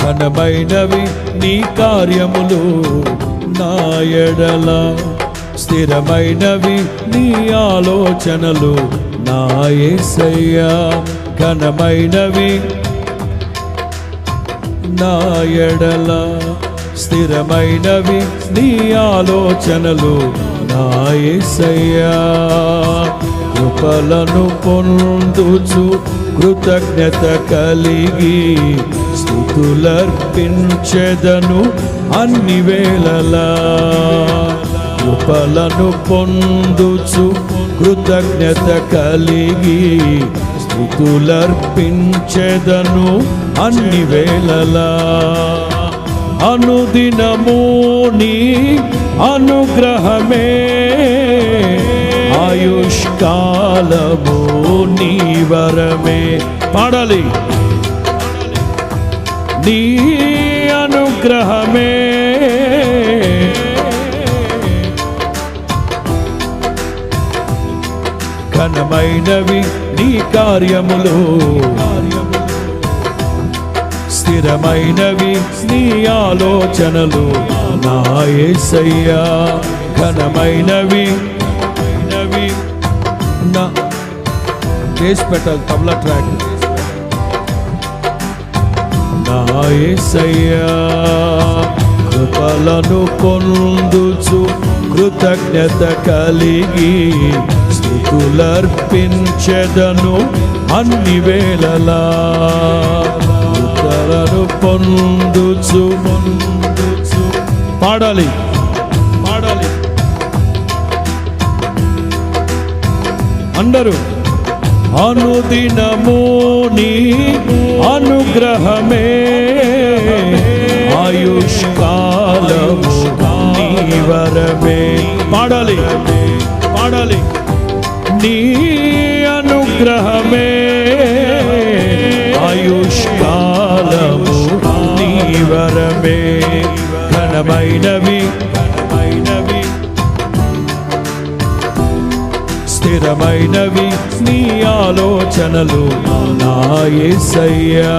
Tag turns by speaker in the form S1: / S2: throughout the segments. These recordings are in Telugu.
S1: ఘనమైనవి నీ కార్యములు నా ఎడల, స్థిరమైనవి నీ ఆలోచనలు నా యేసయ్యా. ఘనమైనవి నా ఎడల, స్థిరమైనవి నీ ఆలోచనలు నా యేసయ్యా. కృపలను పొందుచు కృతజ్ఞత కలిగి స్తుతులర్పించెదను అన్ని వేళలా. కృపలను పొందుచు కృతజ్ఞత కలిగి స్తుతులర్పించెదను అన్ని వేళలా. అనుదినము నీ అనుగ్రహమే, ఆయుష్కాలము నీ వరమే. పాడాలి. నీ అనుగ్రహమే, ఘనమైనవి నీ కార్యములు, స్థిరమైనవి నీ ఆలోచనలు నా యేసయ్యా. ఘనమైనవి నా కేసు పెట్టాలి తబలా ట్రాక్. నా యేసయ్యా. కృపలను పొందుచు కృతజ్ఞత కలిగి స్తుతులర్పించెదను అన్ని వేళలా. కృపలను పొందుచు పాడాలి. అందరూ. అనుదినము నీ అనుగ్రహమే, ఆయుష్కాలము నీ వరమే. పాడాలి. నీ అనుగ్రహమే, ఆయుష్కాలము నీ వరమే. ఘనమైనవి స్థిరమైనవి నీ ఆలోచనలు నా యేసయ్యా.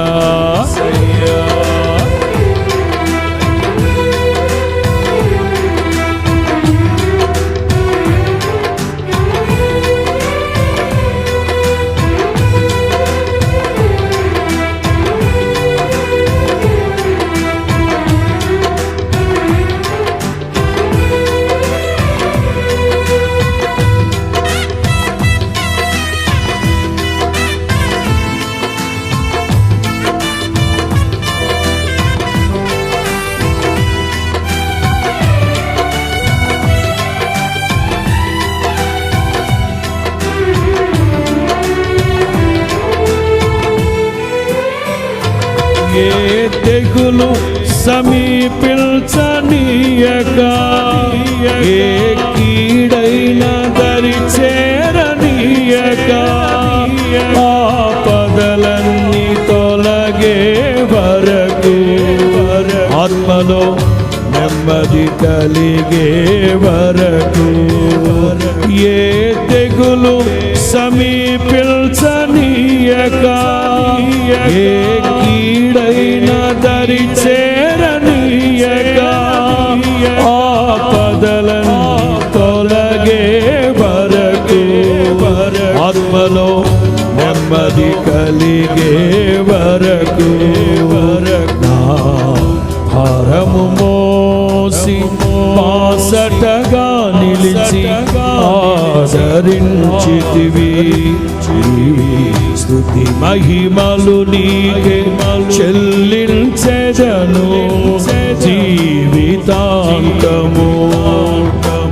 S1: ఏ తెగులు సమీపించనీయక, ఏ కీడైన దరి చేరనీయక, ఆపదలన్నీ తొలగే వరకు, ఆత్మలో నెమ్మది కలిగే వరకు, ఏ తెగులు సమీపించనీయక, ఏ కీడైన దరి చేరనీయక, ఆపదలను తొలగే వరకు, ఆత్మలో నెమ్మది కలిగే వరకు, నా భారము మోసి బాసటగా నిలిచి ఆదరించితివి. స్తుతి మహిమలు నీకే చెల్లించెదను జీవితాంతము.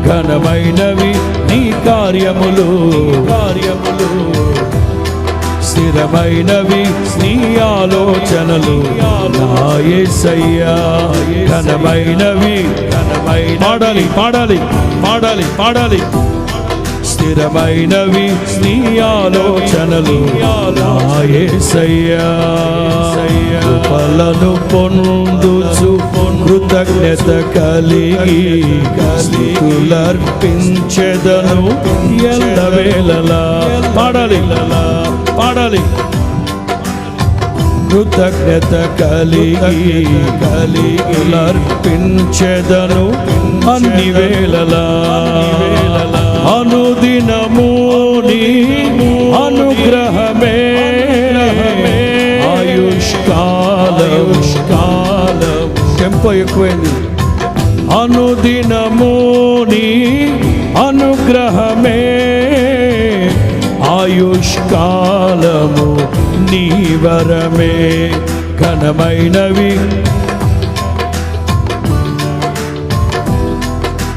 S1: ఘనమైనవి నీ కార్యములు, స్థిరమైనవి నీ ఆలోచనలు నా యేసయ్యా. ఘనమైనవి పాడాలి. స్థిరమైనవి నీ ఆలోచనలు నా యేసయ్యా. కృపలను పొందుచు కృతజ్ఞత కలిగి స్తుతులర్పించెదను ఎల్లవేళలా. పాడాలి. కృతజ్ఞత కలిగిలర్పించెదను అన్ని వేళలా. అనుదినము నీ అనుగ్రహమే ఆయుష్కాలం. టెంపో ఎక్కువైంది. అనుదినము నీ అనుగ్రహమే ఆయుష్కాలము నీ వరమే. ఘనమైనవి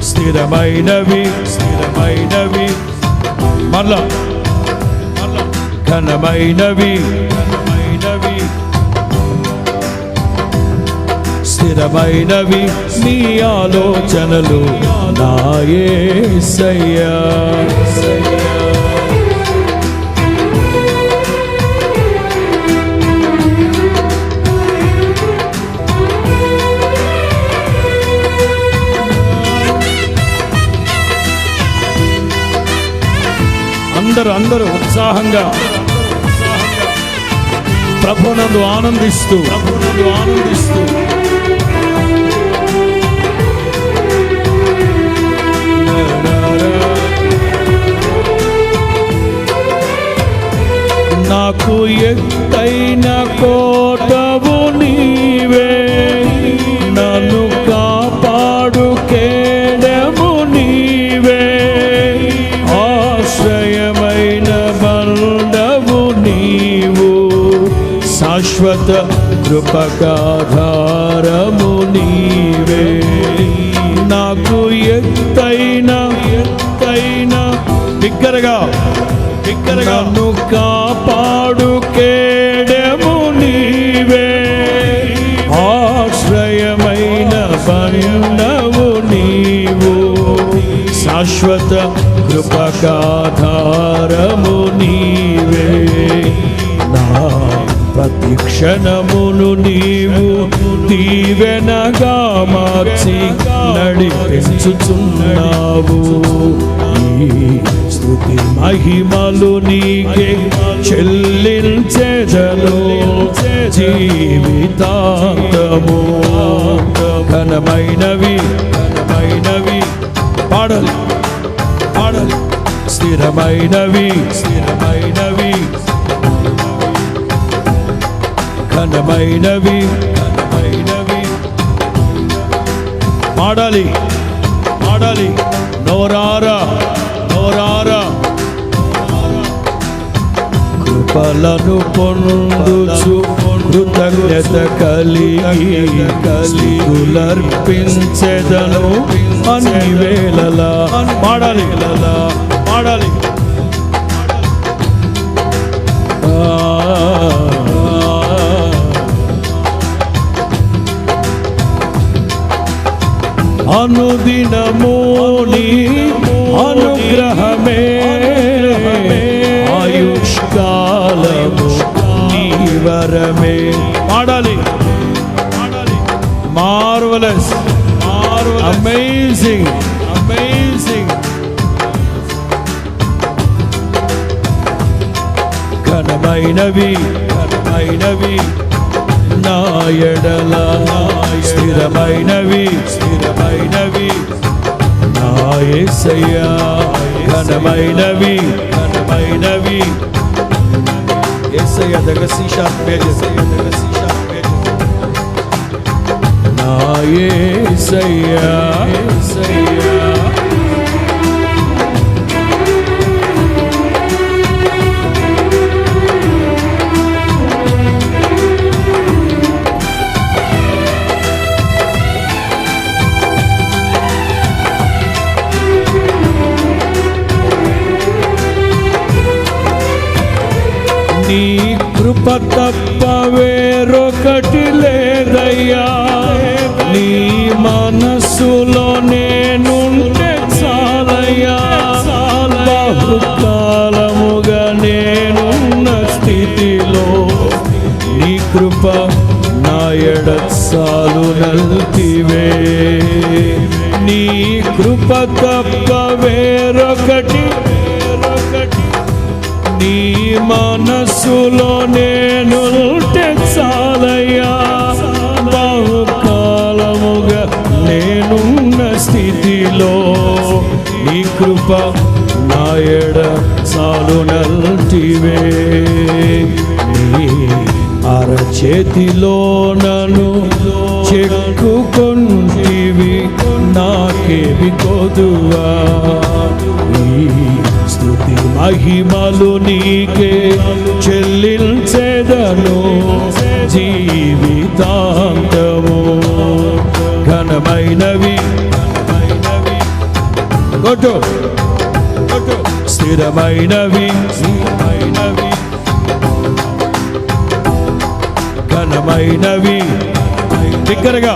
S1: స్థిరమైనవి మళ్ళా ఘనమైనవి స్థిరమైనవి నీ ఆలోచనలు నా యేసయ్యా. అందరూ ఉత్సాహంగా ప్రభునందు ఆనందిస్తూ నాకు ఎత్తైన కోటవు నీవే, నన్ను కాపాడు కేడము నీవే, ఆశ్రయమైన బండవు నీవు, శాశ్వత కృపకాధారము నీవే. నాకు ఎత్తైన బిగ్గరగా నన్ను కాపాడు కేడము నీవే, ఆశ్రయమైన బండవు నీవు, శాశ్వత కృపకాధారము నీవే. నా ప్రతి క్షణమును నీవు దీవెనగా మార్చి నడిపించుచున్నావు. స్తుతి మహిమలు నీకే చెల్లించెదను జీవితాంతము. ఘనమైనవి పాడాలి స్థిరమైనవి ఘనమైనవి పాడాలి నోరారా కృపలను పొందుచు కృతజ్ఞత కలిగిలర్పించెదను అన్ని వేళలా. పాడాలి అనుదినము నీ అనుగ్రహమే ఆయుష్కాలము నీ వరమే. పాడాలి మార్వెలస్ అమేజింగ్ ఘనమైనవి నా ఎడల స్థిరమైనవి నా యేసయ్యా. ఘనమైనవి యేసయ్యా దగ్గర సీషాట్ పేజెస్ నా యేసయ్యా. నీ కృప తప్ప వేరొకటి లేదయ్యా, నీ మనస్సులో నేనుంటే చాలయ్యా. బహుకాలముగా నేనున్న స్థితిలో నీ కృప నా ఎడ చాలునల్తివే. నీ కృప తప్ప వేరొకటి నీ మనస్సులో నేనుంటే చాలయ్యా, బహుకాలముగా నేనున్న స్థితిలో నీ కృప నా ఎడ చాలునంటివే. నీ అరచేతిలో నన్ను చెక్కుకొంటివి, నాకేమి కొదువా. ఈ స్తుతి మహిమలు నీకే చెల్లించెదను జీవితాంతము. ఘనమైనవి కొట్టు స్థిరమైనవి ఘనమైనవి దగ్గరగా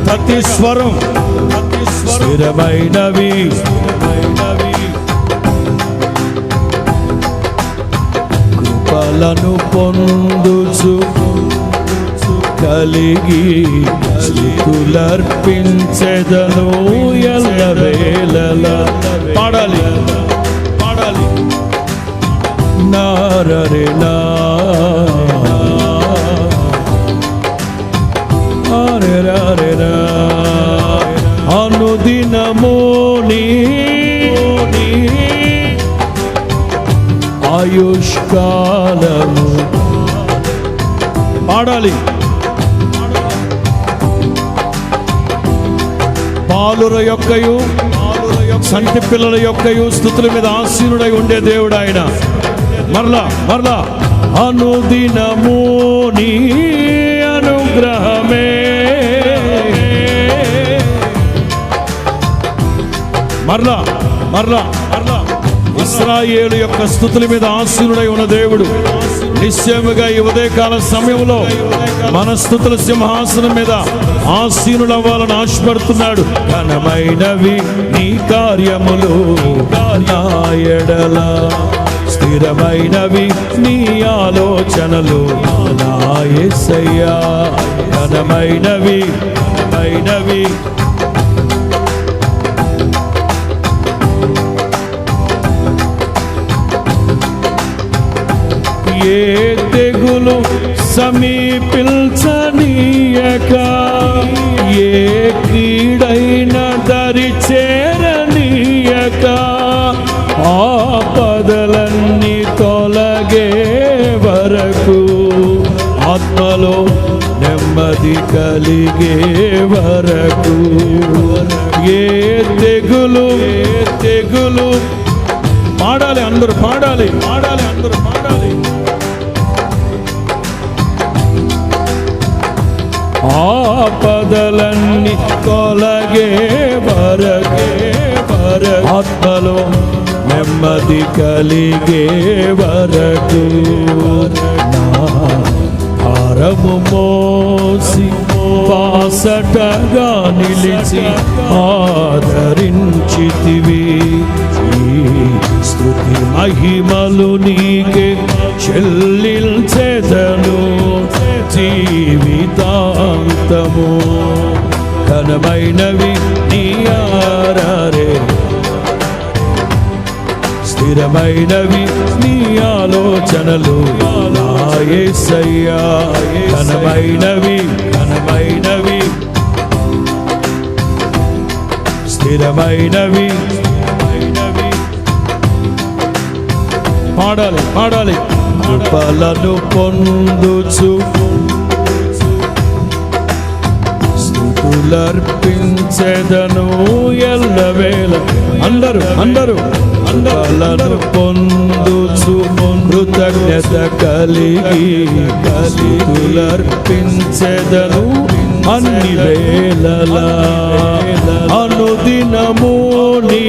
S1: ప్రతి స్వరం స్థిరమైనవి కృపలను పొందుచు కలిగి స్తుతులర్పించెదను ఎల్లవేళలా. పాడాలి పాడాలి నారరేనా అరెరారెరా అనుదినము నీ ఆయుష్కాలము. పాడాలి బాలుర యొక్కయు సంటి పిల్లల యొక్కయు స్తుతుల మీద ఆసీనుడై ఉండే దేవుడు ఆయన. మరలా మరలా అనుదినము నీ అనుగ్రహమే. మరలా మరలా మరలా ఇశ్రాయేలు యొక్క స్తుతుల మీద ఆసీనుడై ఉన్న దేవుడు నిశ్చయముగా ఈ ఉదయకాల సమయంలో మన స్తుతుల సింహాసనం మీద ఆసీనులవ్వాలని ఆశపడుతున్నాడు. ఘనమైనవి నీ కార్యములు నా ఎడల, స్థిరమైనవి నీ ఆలోచనలు నా యేసయ్యా. ఘనమైనవి ఘనమైనవి ఏ తెగులు సమీపించనీయక, ఏ కీడైన దరి చేరనీయక, ఆపదలన్నీ తొలగే వరకు, ఆత్మలో నెమ్మది కలిగే వరకు, ఏ తెగులు పాడాలి అందరూ పాడాలి పాడాలి అందరూ పాడాలి. ఆపదలన్నీ తొలగే వరకే ఆత్మలో నెమ్మది కలిగే వరకు, నా భారము మోసి బాసటగా నిలిచి ఆదరించితివి. ఈ స్తుతి మహిమలు నీకే చెల్లించెదను జీవితాంతము. ఘనమైనవి నీ ఆరారే, స్థిరమైనవి నీ ఆలోచనలు నా యేసయ్యా. ఘనమైనవి ఘనమైనవి స్థిరమైనవి. పాడాలి పాడాలి కృపలను పొందుచు స్తుతులర్పించెదను ఎల్లవేళ. అందరూ అందరూ కృపలను పొందుచు కృతజ్ఞత కలిగి స్తుతులర్పించెదను అన్ని వేళలా. అనుదినము నీ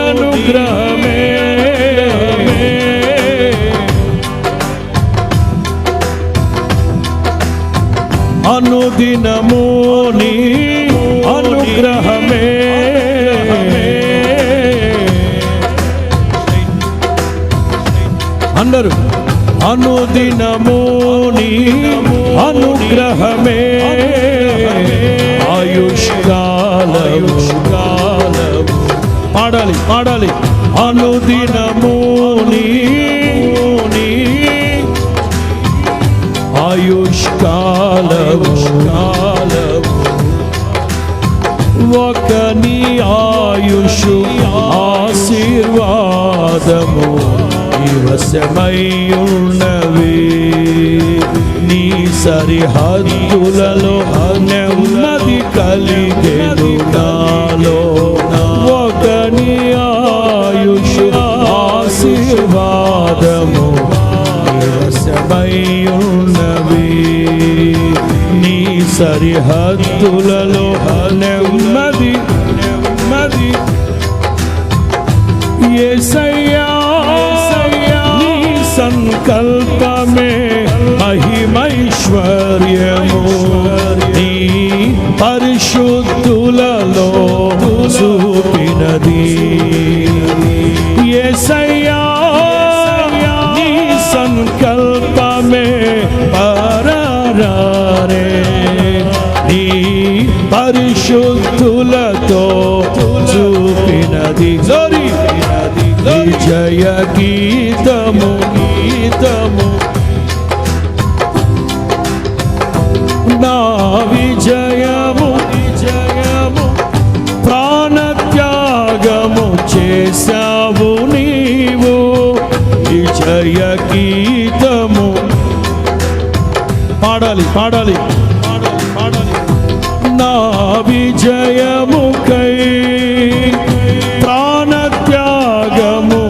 S1: అనుగ్రహమే, అనుదినము నీ అనుగ్రహమే. అందరూ అనుదినము నీ అనుగ్రహమే. ఆయుష్కాలము పాడాలి పాడాలి అనుదినము నీ ఒకని ఆయుషు ఆశీర్వాదము నివసమయ్యున్నవి నీ సరిహద్దులలో నెమ్మది కలిగెను నాలో ఒకని ఆయుషు ఆశీర్వాదము నివసమయ్యున్నవి నీ సరిహద్దులలో నెమ్మది యేసయ్యా నీ సంకల్పమే మహిమైశ్వర్యము నీ పరిశుద్ధులలో చూపినది యేసయ్యా నీ సంకల్పమే పరారే నీ పరిశుద్ధులతో చూపినది విజయ గీతము నా విజయము ప్రాణత్యాగము చేశావు నీవు విజయ గీతము పాడాలి నా విజయముకై ప్రాణత్యాగము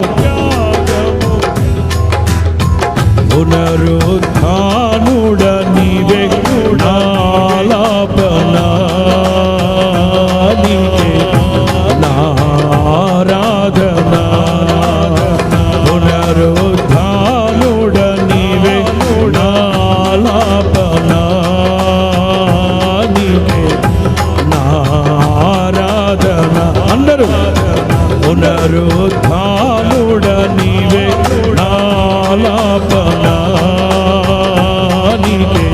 S1: పునరుద్ధానుడ నీవే నాలాపనా నీవే నారాధనా పునరుద్ధానుడ నీవే నాలాపనా నీవే నారాధనా అందరూ పునరుద్ధానుడ నీవే నాలాపనా నీవే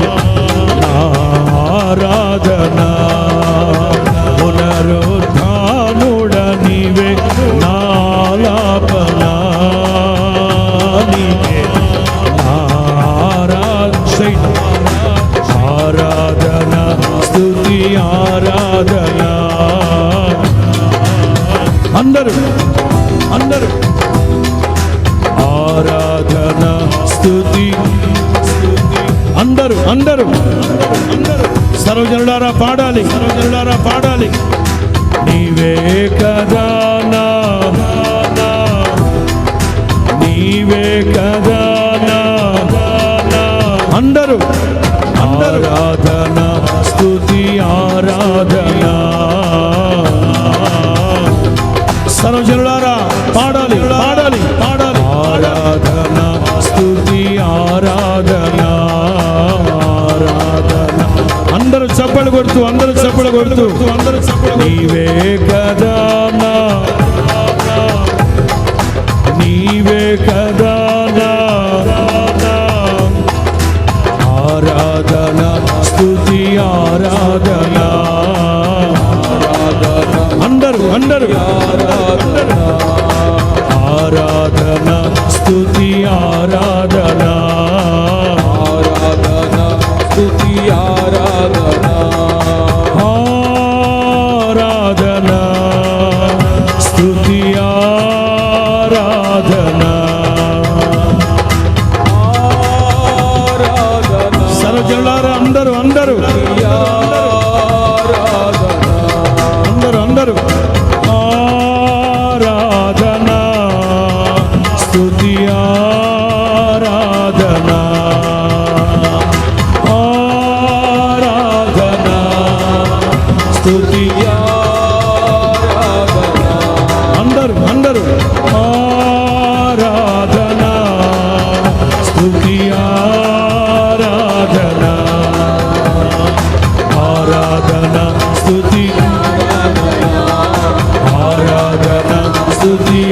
S1: నారాధనా పునరుద్ధానుడ నీవే నాలాపనా నీవే ఆరాధనా స్తుతి ఆరాధనా అందరూ ఆరాధనా స్తుతి అందరూ సర్వజనులారా పాడాలి నీవే కదా నీవే కదా అందరూ ఆరాధనా స్తుతి ఆరాధనా సర్వజనులారా పాడాలి ఆరాధనా స్తుతి ఆరాధనా అందరూ చప్పలు కొడుతూ నీవే కదా ఆరాధనా స్తుతి ఆరాధనా అందరూ ఆరాధనా స్తుతి ఆరాధనా స్తుతి ఆరాధనా స్తుతి ఆరాధనా సర్వజనులారా అందరూ ఆరాధనా స్తుతి ఆరాధనా స్తుతి అందరూ ఆరాధనా స్తుతి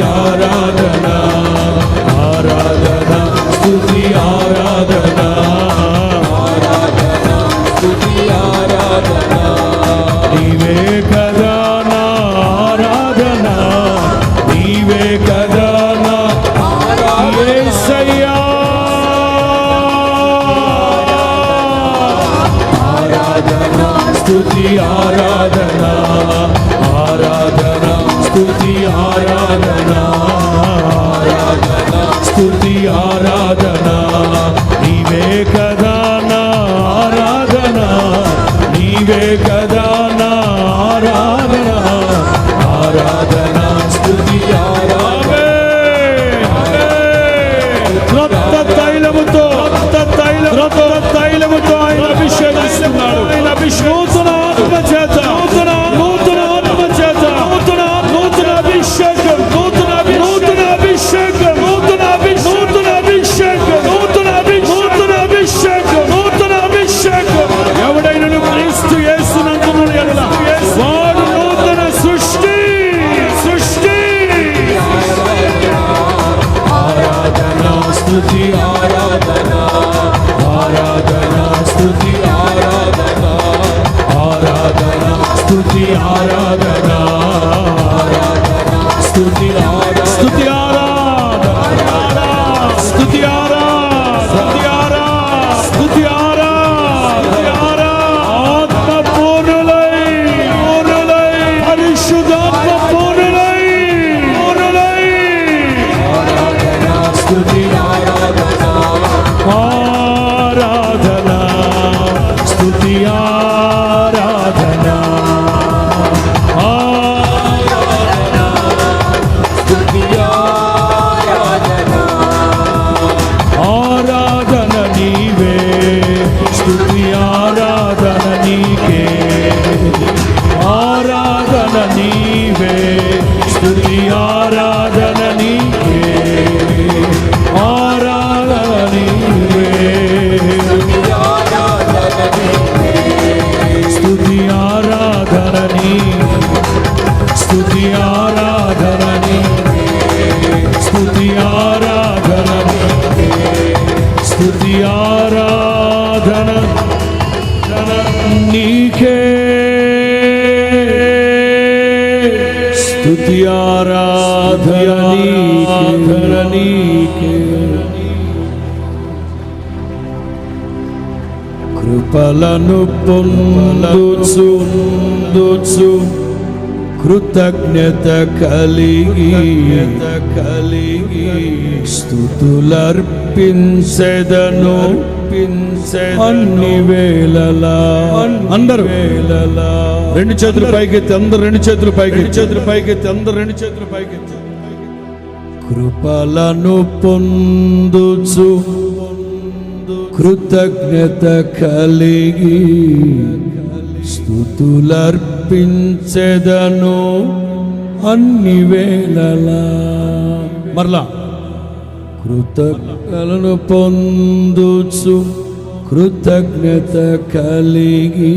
S1: ఆరాధనా స్తుతి ఆరాధనా స్తుతి ఆరాధనా నీవే కదా నా ఆరాధనా నీవే కదా నా యేసయ్యా ఆరాధనా స్తుతి ఆరాధన ఆరాధన స్తుతి ఆరాధన ఆరాధన స్తుతి ఆరాధన నీవే కదా నా ఆరాధన నీవే కదా నా ఆరాధన ఆరాధన స్తుతి ఆరాధన రక్త తైలముతో ఆయన అభిషేకిస్తున్నాడు. ఆయన నూతన ఆత్మ చేత నూతన ఆత్మ చేత నూతన అభిషేకం నూతన అభిషేకం నూతన అభిషేకం ఎవడైనా క్రీస్తు యేసునందున ఎడల వాడు నూతన సృష్టి ఆరాధన స్తుతి ఆరాధన ఆరాధన స్తుతి ఆరాధన ఆరాధన స్తుతి ఆరాధన ఆరాధన స్తుతి ఆరాధన స్తుతి ఆరాధన స్తుతి ఆరాధన స్తుతి ఆరాధన ఆత్మ పూర్ణులై పరిశుద్ధాత్మ పూర్ణులై ఆరాధన స్తుతి ఆరాధన ఆరాధన స్తుతి ఆరాధన ఆరాధన స్తుతి ఆరాధన ఆరాధన నీవే స్తుతి ఆరాధన నీకే ఆరాధన నీవే స్తుతి ఆరాధన నీకే ఆరాధన నీవే స్తుతి ఆరాధన స్తుతి ఆరాధన స్తుతి ఆరాధన స్తుతి ఆరాధన నీకే స్తుతి ఆరాధన నీకే కృపలను పొందుచు కృతజ్ఞత కలిగి స్తుతులర్పించెదను అన్ని వేళలా అందరూ రెండు చేతులు పైకెత్తి అందరు రెండు చేతులు పైకెత్తి అందరు రెండు చేతులు పైకెత్తి కృపలను పొందుచు కృతజ్ఞత కలిగి స్తుతులర్పించెదను అన్ని వేళలా మరలా కృతజ్ఞతలను పొందుచు కృతజ్ఞత కలిగి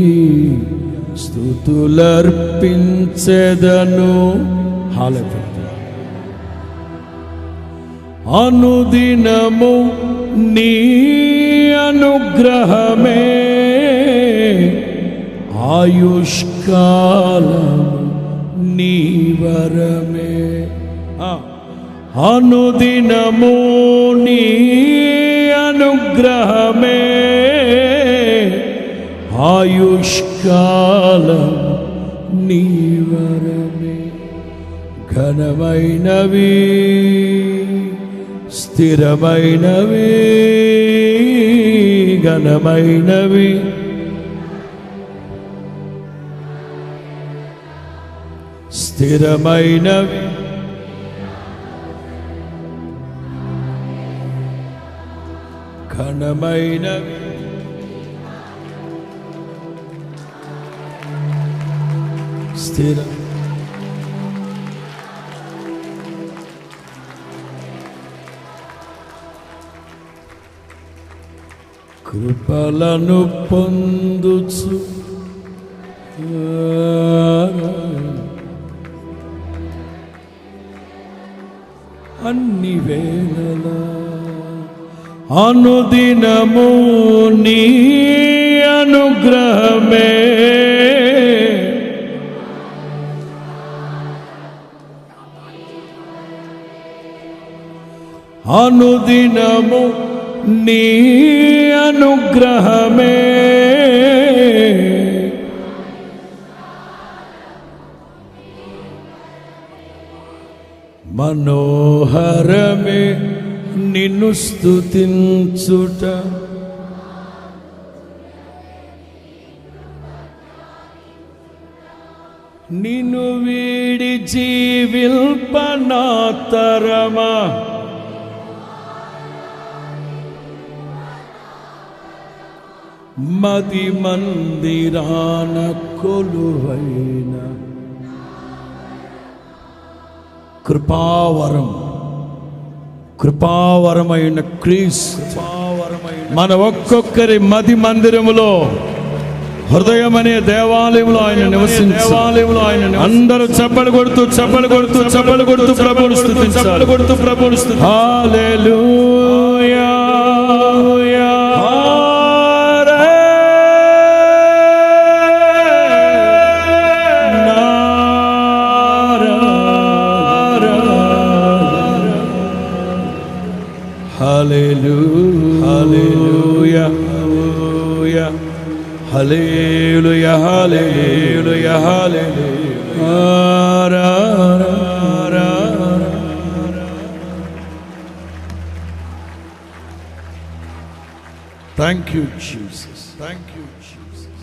S1: స్తుతులర్పించెదను అనుదినము నీ అనుగ్రహమే ఆయుష్కాలం నీ వరమే అనుదినము నీ అనుగ్రహమే ఆయుష్కాలం నీ వరమే ఘనమైనవి స్థిరమైనవి ఘనమైనవి స్థిరమైనవి ఘనమైనవి స్థిర కృపలను పొందుచు అన్ని వేళలా అనుదినము నీ అనుగ్రహమే అనుదినము నీ అనుగ్రహమే మనోహరమే నిన్ను స్తుతించుట, నిన్ను వీడి జీవిల్పనాతరమా, మది మందిరాన కొలువైన కృపావరమైన క్రీస్తు మన ఒక్కొక్కరి మది మందిరములో, హృదయం అనే దేవాలయంలో ఆయన నివసించాలి. అందరూ చప్పలు కొడుతూ ప్రభువును స్తుతించాలి. హల్లెలూయా. Hallelujah, hallelujah, hallelujah, hallelujah, hallelujah. Thank you, Jesus. Thank you, Jesus.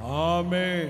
S1: Amen.